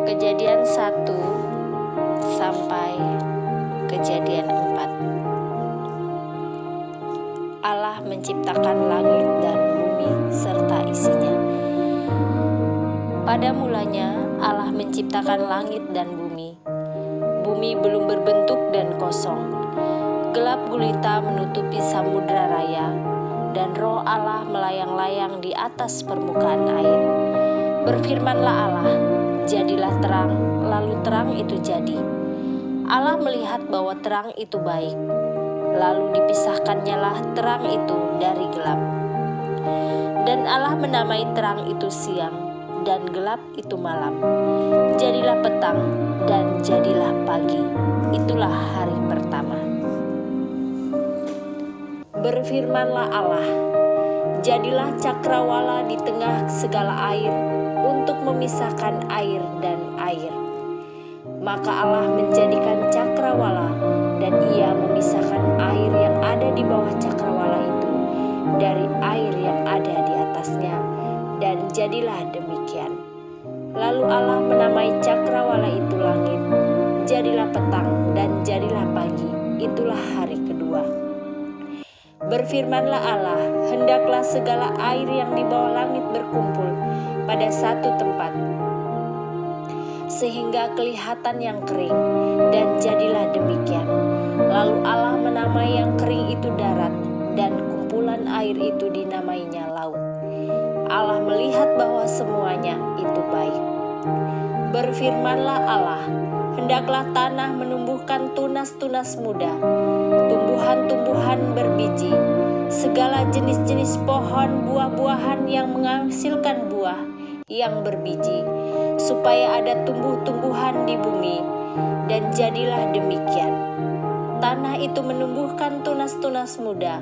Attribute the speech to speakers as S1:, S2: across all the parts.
S1: Kejadian 1 sampai Kejadian 4. Allah menciptakan langit dan bumi serta isinya. Pada mulanya Allah menciptakan langit dan bumi. Bumi belum berbentuk dan kosong. Gelap gulita menutupi samudra raya, dan roh Allah melayang-layang di atas permukaan air. Berfirmanlah Allah, jadilah terang, lalu terang itu jadi. Allah melihat bahwa terang itu baik, lalu dipisahkannyalah terang itu dari gelap. Dan Allah menamai terang itu siang, dan gelap itu malam. Jadilah petang, dan jadilah pagi. Itulah hari pertama. Berfirmanlah Allah, jadilah cakrawala di tengah segala air untuk memisahkan air dan air. Maka Allah menjadikan cakrawala, dan ia memisahkan air yang ada di bawah cakrawala itu dari air yang ada di atasnya, dan jadilah demikian. Lalu Allah menamai cakrawala itu langit. Jadilah petang dan jadilah pagi. Itulah hari kedua. Berfirmanlah Allah, hendaklah segala air yang di bawah langit berkumpul pada satu tempat, sehingga kelihatan yang kering, dan jadilah demikian. Lalu Allah menamai yang kering itu darat, dan kumpulan air itu dinamainya laut. Allah melihat bahwa semuanya itu baik. Berfirmanlah Allah, hendaklah tanah menumbuhkan tunas-tunas muda, tumbuhan-tumbuhan berbiji, segala jenis-jenis pohon buah-buahan yang menghasilkan buah yang berbiji, supaya ada tumbuh-tumbuhan di bumi. Dan jadilah demikian. Tanah itu menumbuhkan tunas-tunas muda,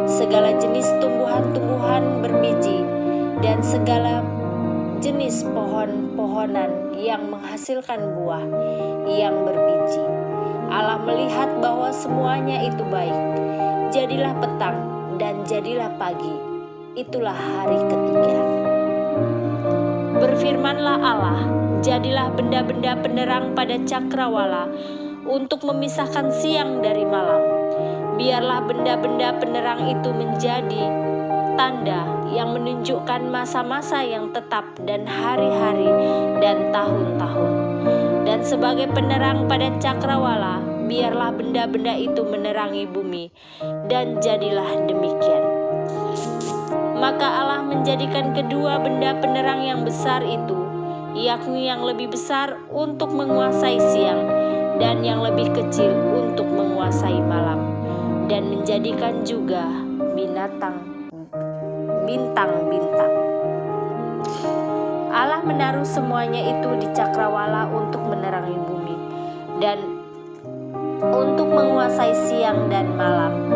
S1: segala jenis tumbuhan-tumbuhan berbiji, dan segala jenis pohon-pohonan yang menghasilkan buah yang berbiji. Allah melihat bahwa semuanya itu baik. Jadilah petang dan jadilah pagi. Itulah hari ketiga. Berfirmanlah Allah, jadilah benda-benda penerang pada cakrawala untuk memisahkan siang dari malam. Biarlah benda-benda penerang itu menjadi tanda yang menunjukkan masa-masa yang tetap dan hari-hari dan tahun-tahun. Dan sebagai penerang pada cakrawala, biarlah benda-benda itu menerangi bumi. Dan jadilah demikian. Maka Allah menjadikan kedua benda penerang yang besar itu, yakni yang lebih besar untuk menguasai siang, dan yang lebih kecil untuk menguasai malam, dan menjadikan juga bintang-bintang. Allah menaruh semuanya itu di cakrawala untuk menerangi bumi, dan untuk menguasai siang dan malam,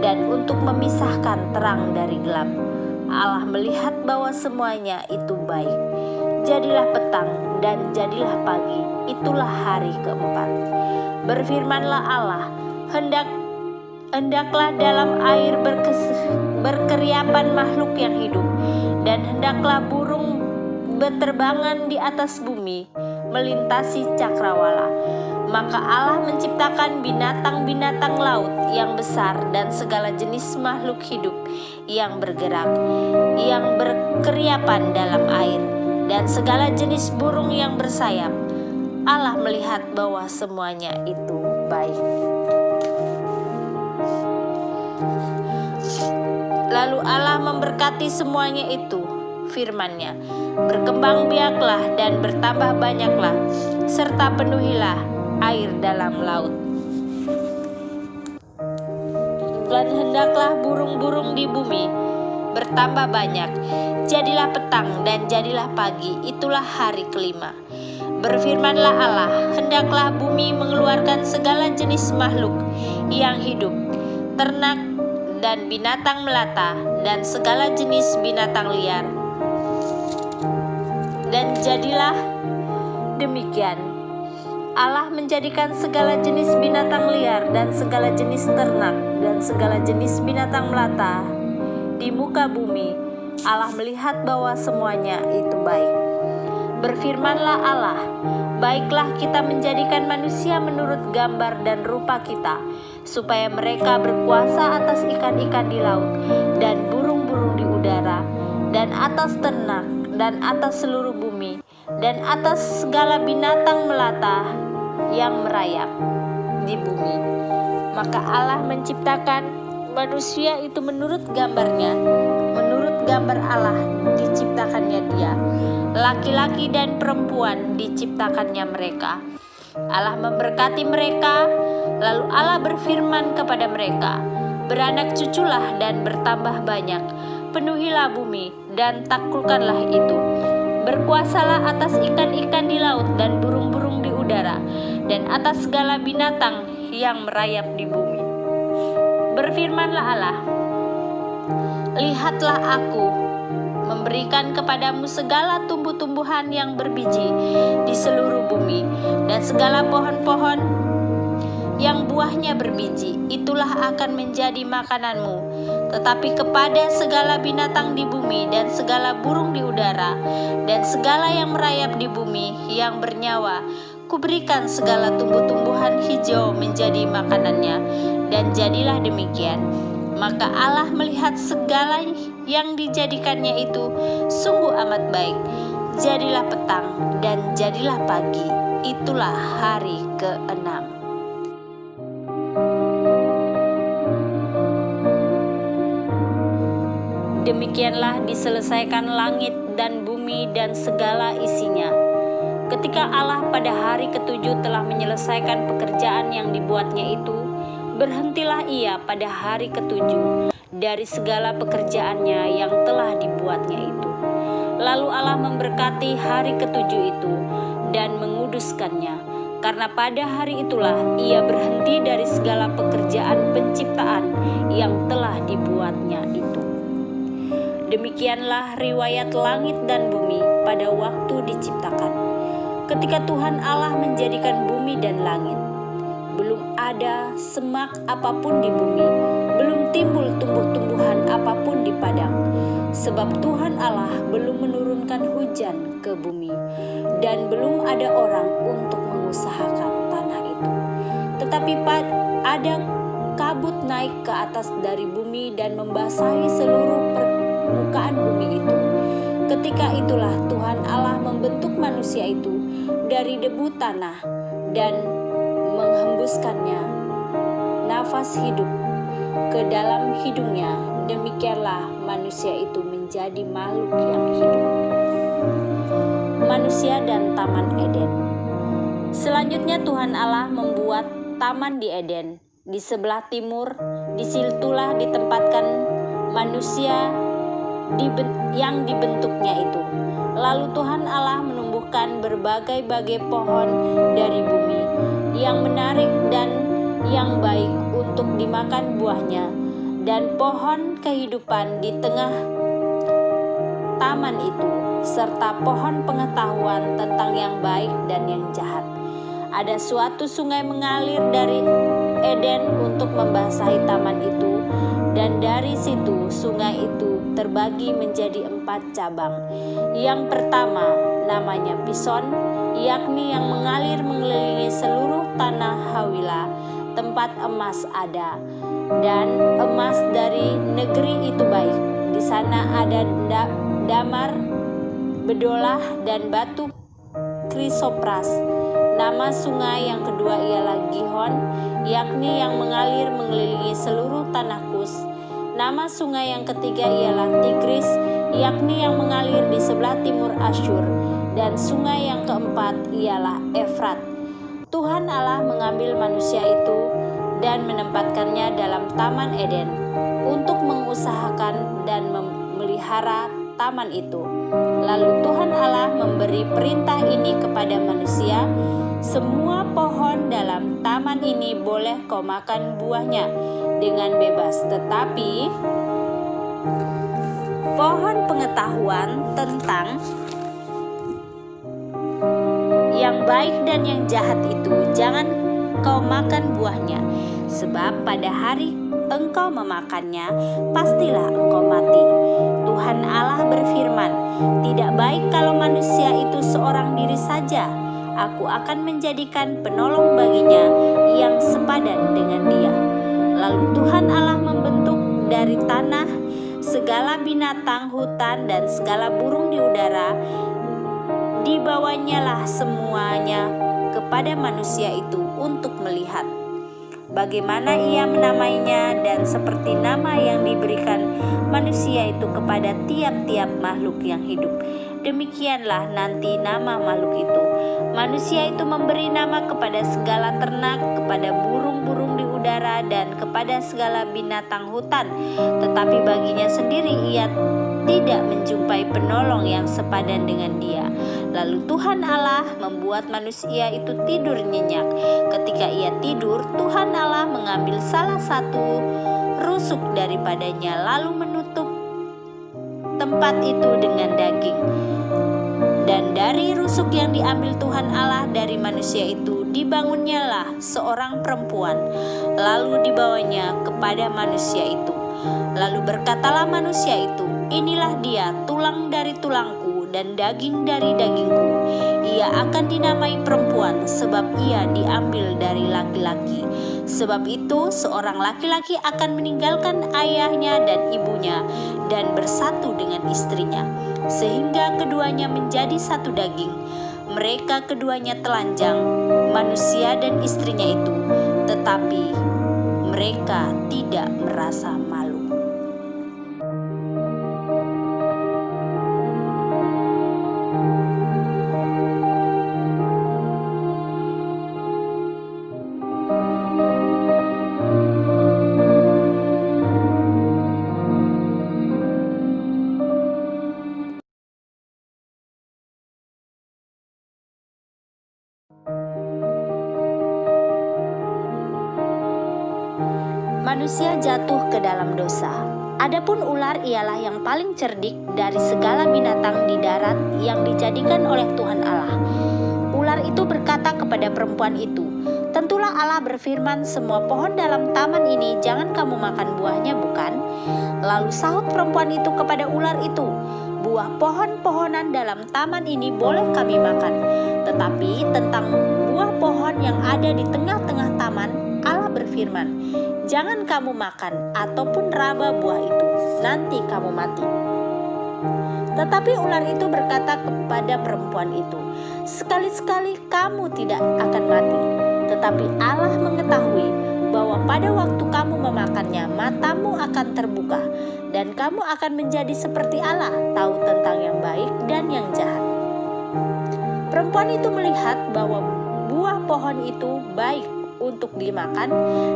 S1: dan untuk memisahkan terang dari gelap. Allah melihat bahwa semuanya itu baik. Jadilah petang dan jadilah pagi. Itulah hari keempat. Berfirmanlah Allah, hendaklah dalam air berkeriapan makhluk yang hidup, dan hendaklah burung berterbangan di atas bumi, melintasi cakrawala. Maka Allah menciptakan binatang-binatang laut yang besar dan segala jenis makhluk hidup yang bergerak, yang berkeriapan dalam air, dan segala jenis burung yang bersayap. Allah melihat bahwa semuanya itu baik. Lalu Allah memberkati semuanya itu, firman-Nya, berkembang biaklah dan bertambah banyaklah, serta penuhilah air dalam laut. Dan hendaklah burung-burung di bumi bertambah banyak. Jadilah petang dan jadilah pagi. Itulah hari kelima. Berfirmanlah Allah, hendaklah bumi mengeluarkan segala jenis makhluk yang hidup, ternak dan binatang melata, dan segala jenis binatang liar. Dan jadilah demikian. Allah menjadikan segala jenis binatang liar dan segala jenis ternak dan segala jenis binatang melata di muka bumi. Allah melihat bahwa semuanya itu baik. Berfirmanlah Allah, baiklah kita menjadikan manusia menurut gambar dan rupa kita, supaya mereka berkuasa atas ikan-ikan di laut, dan burung-burung di udara, dan atas ternak, dan atas seluruh bumi, dan atas segala binatang melata yang merayap di bumi. Maka Allah menciptakan manusia itu menurut gambarnya, menurut gambar Allah diciptakannya dia. Laki-laki dan perempuan diciptakannya mereka. Allah memberkati mereka, lalu Allah berfirman kepada mereka, beranak cuculah dan bertambah banyak, penuhilah bumi dan taklukkanlah itu. Berkuasalah atas ikan-ikan di laut dan burung-burung di udara, dan atas segala binatang yang merayap di bumi. Berfirmanlah Allah, lihatlah aku memberikan kepadamu segala tumbuh-tumbuhan yang berbiji di seluruh bumi, dan segala pohon-pohon yang buahnya berbiji, itulah akan menjadi makananmu. Tetapi kepada segala binatang di bumi dan segala burung di udara dan segala yang merayap di bumi yang bernyawa, kuberikan segala tumbuh-tumbuhan hijau menjadi makanannya. Dan jadilah demikian. Maka Allah melihat segala yang dijadikannya itu sungguh amat baik. Jadilah petang dan jadilah pagi, itulah hari ke-6. Demikianlah diselesaikan langit dan bumi dan segala isinya. Ketika Allah pada hari ke-7 telah menyelesaikan pekerjaan yang dibuatnya itu, berhentilah ia pada hari ke-7 dari segala pekerjaannya yang telah dibuatnya itu. Lalu Allah memberkati hari ke-7 itu dan menguduskannya, karena pada hari itulah ia berhenti dari segala pekerjaan penciptaan yang telah dibuatnya itu. Demikianlah riwayat langit dan bumi pada waktu diciptakan. Ketika Tuhan Allah menjadikan bumi dan langit, belum ada semak apapun di bumi, belum timbul tumbuh-tumbuhan apapun di padang, sebab Tuhan Allah belum menurunkan hujan ke bumi, dan belum ada orang untuk mengusahakan tanah itu. Tetapi ada kabut naik ke atas dari bumi dan membasahi seluruh permukaan bumi itu. Ketika itulah Tuhan Allah membentuk manusia itu dari debu tanah dan menghembuskannya nafas hidup ke dalam hidungnya. Demikianlah manusia itu menjadi makhluk yang hidup. Manusia dan Taman Eden. Selanjutnya Tuhan Allah membuat taman di Eden di sebelah timur. Disitulah ditempatkan manusia yang dibentuknya itu. Lalu Tuhan Allah menumbuhkan berbagai-bagai pohon dari bumi yang menarik dan yang baik untuk dimakan buahnya, dan pohon kehidupan di tengah taman itu, serta pohon pengetahuan tentang yang baik dan yang jahat. Ada suatu sungai mengalir dari Eden untuk membasahi taman itu, dan dari situ sungai itu terbagi menjadi 4 cabang. Yang pertama namanya Pison, yakni yang mengalir mengelilingi seluruh tanah Hawila, tempat emas ada, dan emas dari negeri itu baik. Di sana ada damar, bedolah, dan batu krisopras. Nama sungai yang kedua ialah Gihon, yakni yang mengalir mengelilingi seluruh tanah Kus. Nama sungai yang ketiga ialah Tigris, yakni yang mengalir di sebelah timur Asyur. Dan sungai yang keempat ialah Efrat. Tuhan Allah mengambil manusia itu dan menempatkannya dalam Taman Eden untuk mengusahakan dan memelihara taman itu. Lalu Tuhan Allah memberi perintah ini kepada manusia, semua pohon dalam taman ini boleh kau makan buahnya dengan bebas, tetapi pohon pengetahuan tentang yang baik dan yang jahat itu jangan kau makan buahnya, sebab pada hari engkau memakannya pastilah engkau mati. Tuhan
S2: Tuhan Allah berfirman, "Tidak baik kalau manusia itu seorang diri saja. Aku akan menjadikan penolong baginya yang sepadan dengan dia." Lalu Tuhan Allah membentuk dari tanah segala binatang hutan dan segala burung di udara. Dibawanyalah semuanya kepada manusia itu untuk melihat bagaimana ia menamainya, dan seperti nama yang diberikan manusia itu kepada tiap-tiap makhluk yang hidup, demikianlah nanti nama makhluk itu. Manusia itu memberi nama kepada segala ternak, kepada burung-burung di udara, dan kepada segala binatang hutan. Tetapi baginya sendiri ia tidak menjumpai penolong yang sepadan dengan dia. Lalu Tuhan Allah membuat manusia itu tidur nyenyak. Ketika ia tidur, Tuhan Allah mengambil salah satu rusuk daripadanya, lalu menutup tempat itu dengan daging. Dan dari rusuk yang diambil Tuhan Allah dari manusia itu, dibangunnyalah seorang perempuan, lalu dibawanya kepada manusia itu. Lalu berkatalah manusia itu, "Inilah dia, tulang dari tulangku dan daging dari dagingku. Ia akan dinamai perempuan, sebab ia diambil dari laki-laki. Sebab itu seorang laki-laki akan meninggalkan ayahnya dan ibunya dan bersatu dengan istrinya, sehingga keduanya menjadi satu daging. Mereka keduanya telanjang, manusia dan istrinya itu, tetapi mereka tidak merasa malu." Manusia jatuh ke dalam dosa. Adapun ular ialah yang paling cerdik dari segala binatang di darat yang dijadikan oleh Tuhan Allah. Ular itu berkata kepada perempuan itu, "Tentulah Allah berfirman, semua pohon dalam taman ini jangan kamu makan buahnya, bukan?" Lalu sahut perempuan itu kepada ular itu, "Buah pohon-pohonan dalam taman ini boleh kami makan, tetapi tentang buah pohon yang ada di tengah-tengah taman, Allah berfirman, jangan kamu makan ataupun raba buah itu, nanti kamu mati." Tetapi ular itu berkata kepada perempuan itu, "Sekali-sekali kamu tidak akan mati, tetapi Allah mengetahui bahwa pada waktu kamu memakannya, matamu akan terbuka, dan kamu akan menjadi seperti Allah, tahu tentang yang baik dan yang jahat." Perempuan itu melihat bahwa buah pohon itu baik untuk dimakan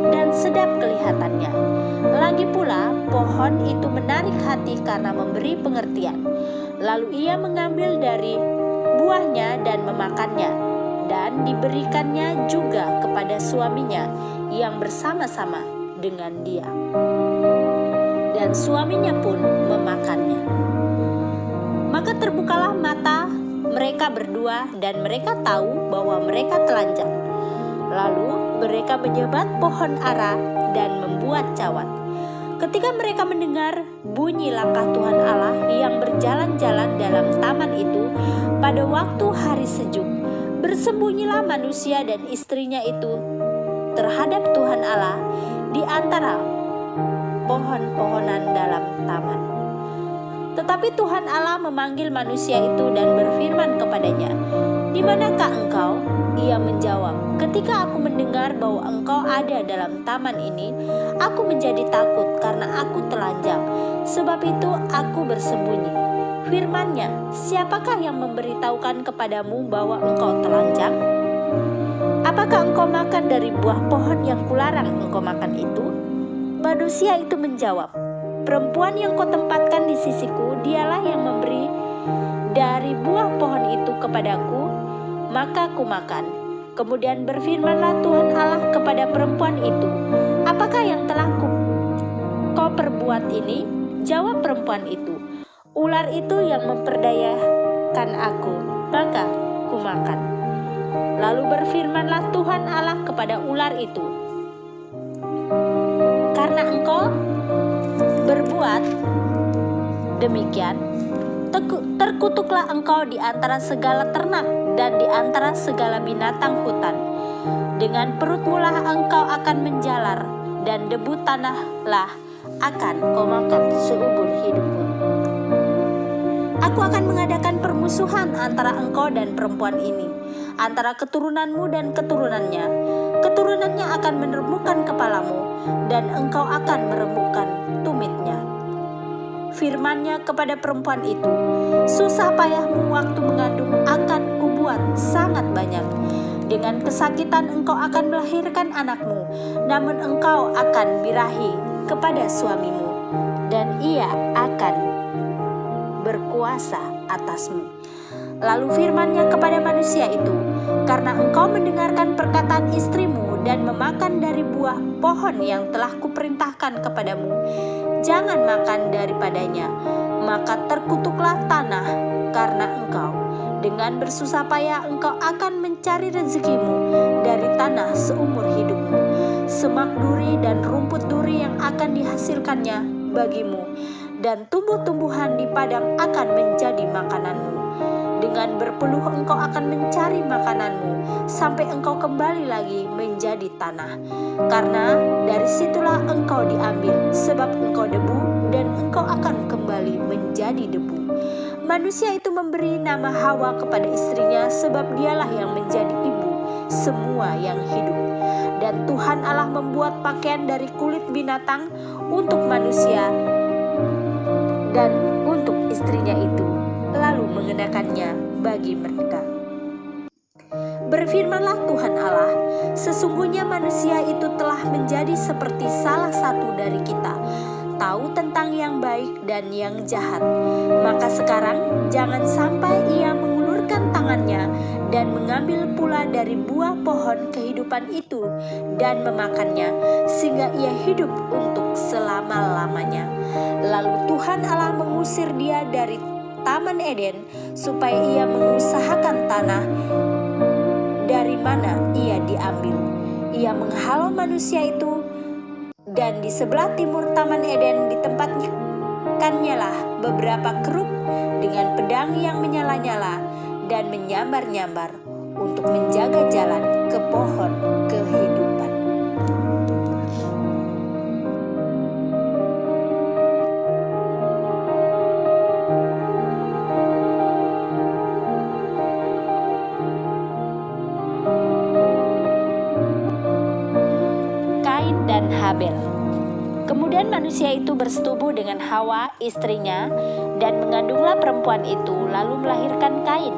S2: dan sedap kelihatannya. Lagi pula pohon itu menarik hati karena memberi pengertian. Lalu ia mengambil dari buahnya dan memakannya, dan diberikannya juga kepada suaminya yang bersama-sama dengan dia. Dan suaminya pun memakannya. Maka terbukalah mata mereka berdua dan mereka tahu bahwa mereka telanjang. Lalu mereka menyebat pohon ara dan membuat cawat. Ketika mereka mendengar bunyi langkah Tuhan Allah yang berjalan-jalan dalam taman itu pada waktu hari sejuk, bersembunyilah manusia dan istrinya itu terhadap Tuhan Allah di antara pohon-pohonan dalam taman. Tetapi Tuhan Allah memanggil manusia itu dan berfirman kepadanya, "Di manakah engkau?" Ia menjawab, "Ketika aku mendengar bahwa engkau ada dalam taman ini, aku menjadi takut karena aku telanjang. Sebab itu aku bersembunyi." Firman-Nya, "Siapakah yang memberitahukan kepadamu bahwa engkau telanjang? Apakah engkau makan dari buah pohon yang kularang engkau makan itu?" Manusia itu menjawab, "Perempuan yang kau tempatkan di sisiku, dialah yang memberi dari buah pohon itu kepadaku, maka ku makan." Kemudian berfirmanlah Tuhan Allah kepada perempuan itu, "Apakah yang telah kau perbuat ini?" Jawab perempuan itu, "Ular itu yang memperdayakan aku, maka ku makan." Lalu berfirmanlah Tuhan Allah kepada ular itu, "Karena engkau berbuat demikian, terkutuklah engkau di antara segala ternak dan di antara segala binatang hutan. Dengan perutmu lah engkau akan menjalar, dan debu tanahlah akan kau makan seumur hidupmu. Aku akan mengadakan permusuhan antara engkau dan perempuan ini, antara keturunanmu dan keturunannya. Keturunannya akan meremukkan kepalamu, dan engkau akan meremukkan tumitnya. Firman-Nya kepada perempuan itu, susah payahmu waktu mengandung akan kubuat sangat banyak. Dengan kesakitan engkau akan melahirkan anakmu, namun engkau akan birahi kepada suamimu, dan ia akan berkuasa atasmu. Lalu firman-Nya kepada manusia itu, karena engkau mendengarkan perkataan istrimu dan memakan dari buah pohon yang telah kuperintahkan kepadamu, jangan makan daripadanya, maka terkutuklah tanah karena engkau. Dengan bersusah payah engkau akan mencari rezekimu dari tanah seumur hidupmu. Semak duri dan rumput duri yang akan dihasilkannya bagimu, dan tumbuh-tumbuhan di padang akan menjadi makananmu. Dengan berpeluh engkau akan mencari makananmu, sampai engkau kembali lagi menjadi tanah. Karena dari situlah engkau diambil, sebab engkau debu, dan engkau akan kembali menjadi debu. Manusia itu memberi nama Hawa kepada istrinya, sebab dialah yang menjadi ibu semua yang hidup. Dan Tuhan Allah membuat pakaian dari kulit binatang untuk manusia dan untuk istrinya itu, lalu mengenakannya bagi mereka. Berfirmanlah Tuhan Allah, sesungguhnya manusia itu telah menjadi seperti salah satu dari kita, tahu tentang yang baik dan yang jahat. Maka sekarang jangan sampai ia mengulurkan tangannya dan mengambil pula dari buah pohon kehidupan itu dan memakannya, sehingga ia hidup untuk selama-lamanya. Lalu Tuhan Allah mengusir dia dari Taman Eden supaya ia mengusahakan tanah dari mana ia diambil. Ia menghalau manusia itu, dan di sebelah timur Taman Eden ditempatkannya lah beberapa kerub dengan pedang yang menyala-nyala dan menyambar-nyambar untuk menjaga jalan ke pohon kehidupan. Kain dan Habel. Kemudian manusia itu bersetubuh dengan Hawa istrinya, dan mengandunglah perempuan itu, lalu melahirkan Kain.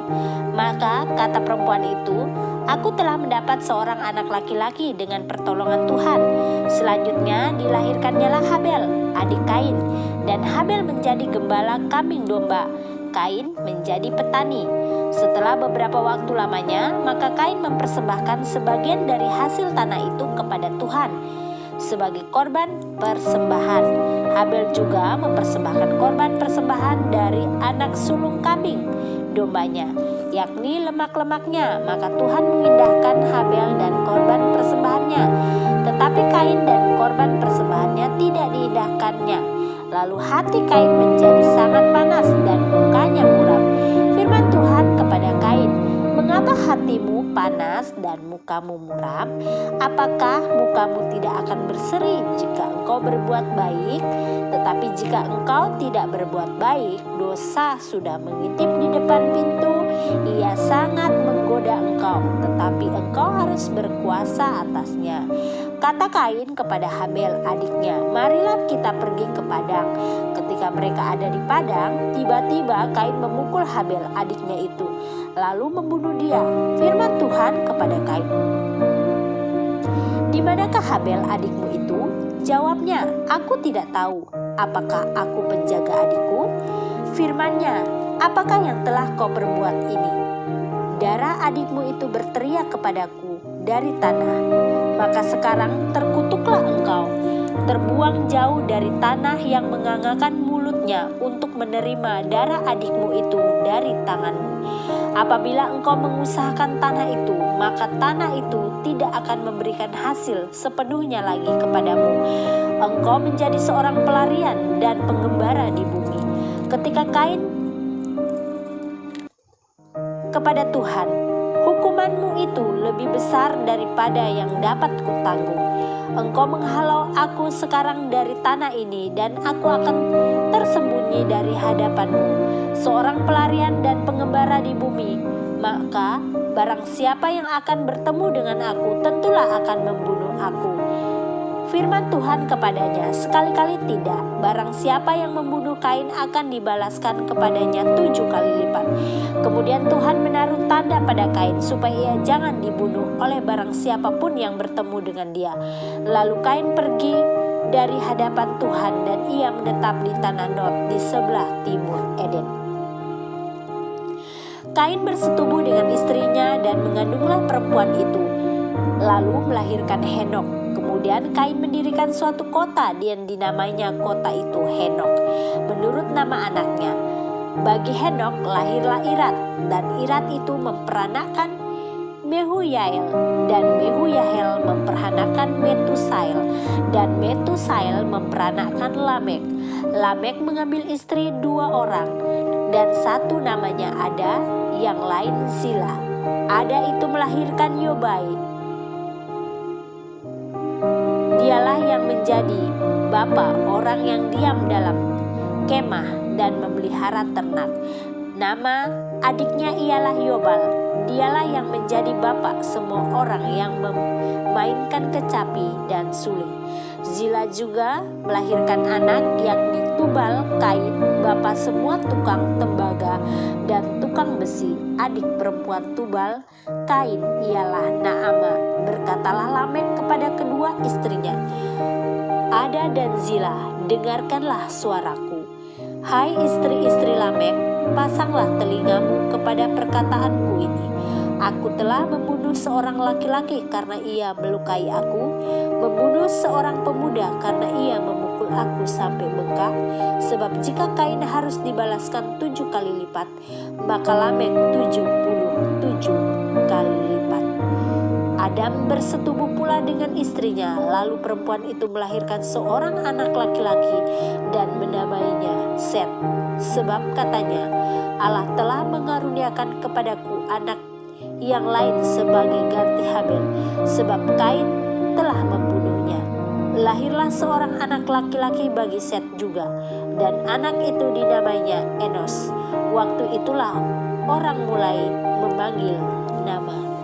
S2: Maka kata perempuan itu, aku telah mendapat seorang anak laki-laki dengan pertolongan Tuhan. Selanjutnya dilahirkannyalah Habel, adik Kain, dan Habel menjadi gembala kambing domba, Kain menjadi petani. Setelah beberapa waktu lamanya, maka Kain mempersembahkan sebagian dari hasil tanah itu kepada Tuhan sebagai korban persembahan. Habel juga mempersembahkan korban persembahan dari anak sulung kambing dombanya, yakni lemak-lemaknya. Maka Tuhan mengindahkan Habel dan korban persembahannya, tetapi Kain dan korban persembahannya tidak diindahkannya. Lalu hati Kain menjadi sangat panas dan mukanya muram. Firman Tuhan kepada Kain, mengapa hatimu panas dan mukamu muram? Apakah mukamu tidak akan berseri jika engkau berbuat baik? Tetapi jika engkau tidak berbuat baik, dosa sudah mengintip di depan pintu. Ia sangat menggoda engkau, tetapi engkau harus berkuasa atasnya. Kata Kain kepada Habel adiknya, marilah kita pergi ke padang. Ketika mereka ada di padang, tiba-tiba Kain memukul Habel adiknya itu, lalu membunuh dia. Firman Tuhan kepada Kain, di manakah Habel adikmu itu? Jawabnya, aku tidak tahu. Apakah aku penjaga adikku? Firman-Nya, apakah yang telah kau perbuat ini? Darah adikmu itu berteriak kepadaku dari tanah. Maka sekarang terkutuklah engkau, terbuang jauh dari tanah yang mengangakan mulutnya untuk menerima darah adikmu itu dari tanganmu. Apabila engkau mengusahakan tanah itu, maka tanah itu tidak akan memberikan hasil sepenuhnya lagi kepadamu. Engkau menjadi seorang pelarian dan penggembara di bumi. ketika Kain kepada Tuhan, hukumanmu itu lebih besar daripada yang dapat kutanggung. Engkau menghalau aku sekarang dari tanah ini, dan aku akan tersembunyi dari hadapanmu, seorang pelarian dan pengembara di bumi. Maka barang siapa yang akan bertemu dengan aku, tentulah akan membunuh aku. Firman Tuhan kepadanya, sekali-kali tidak. Barang siapa yang membunuh Kain akan dibalaskan kepadanya 7 kali lipat. Kemudian Tuhan menaruh tanda pada Kain supaya ia jangan dibunuh oleh barang siapapun yang bertemu dengan dia. Lalu Kain pergi dari hadapan Tuhan dan ia menetap di tanah Nod di sebelah timur Eden. Kain bersetubuh dengan istrinya dan mengandunglah perempuan itu, lalu melahirkan Henok. Kemudian Kain mendirikan suatu kota dan dinamainya kota itu Henok, menurut nama anaknya. Bagi Henok lahirlah Irad, dan Irad itu memperanakkan Mehuyael, dan Mehuyahel memperanakkan Metusael, dan Metusael memperanakkan Lamek. Lamek mengambil istri 2 orang, dan satu namanya Ada, yang lain Zila. Ada itu melahirkan Yobai. Dialah yang menjadi bapa orang yang diam dalam kemah dan memelihara ternak. Nama adiknya ialah Yobal. Dialah yang menjadi bapa semua orang yang memainkan kecapi dan suling. Zila juga melahirkan anak, yakni Tubal Kain, bapa semua tukang tembaga dan tukang besi. Adik perempuan Tubal Kain ialah Naama. Berkatalah Lamek kepada kedua istrinya, Ada dan Zila, dengarkanlah suaraku. Hai istri-istri Lamek, pasanglah telingamu kepada perkataanku ini. Aku telah membunuh seorang laki-laki karena ia melukai aku, membunuh seorang pemuda karena ia memukul aku sampai bengkak. Sebab jika Kain harus dibalaskan 7 kali lipat, maka Lamek 77 kali lipat. Adam bersetubuh pula dengan istrinya, lalu perempuan itu melahirkan seorang anak laki-laki dan menamainya Set. Sebab katanya, Allah telah mengaruniakan kepadaku anak yang lain sebagai ganti Habel, sebab Kain telah membunuhnya. Lahirlah seorang anak laki-laki bagi Set juga, dan anak itu dinamainya Enos. Waktu itulah orang mulai memanggil nama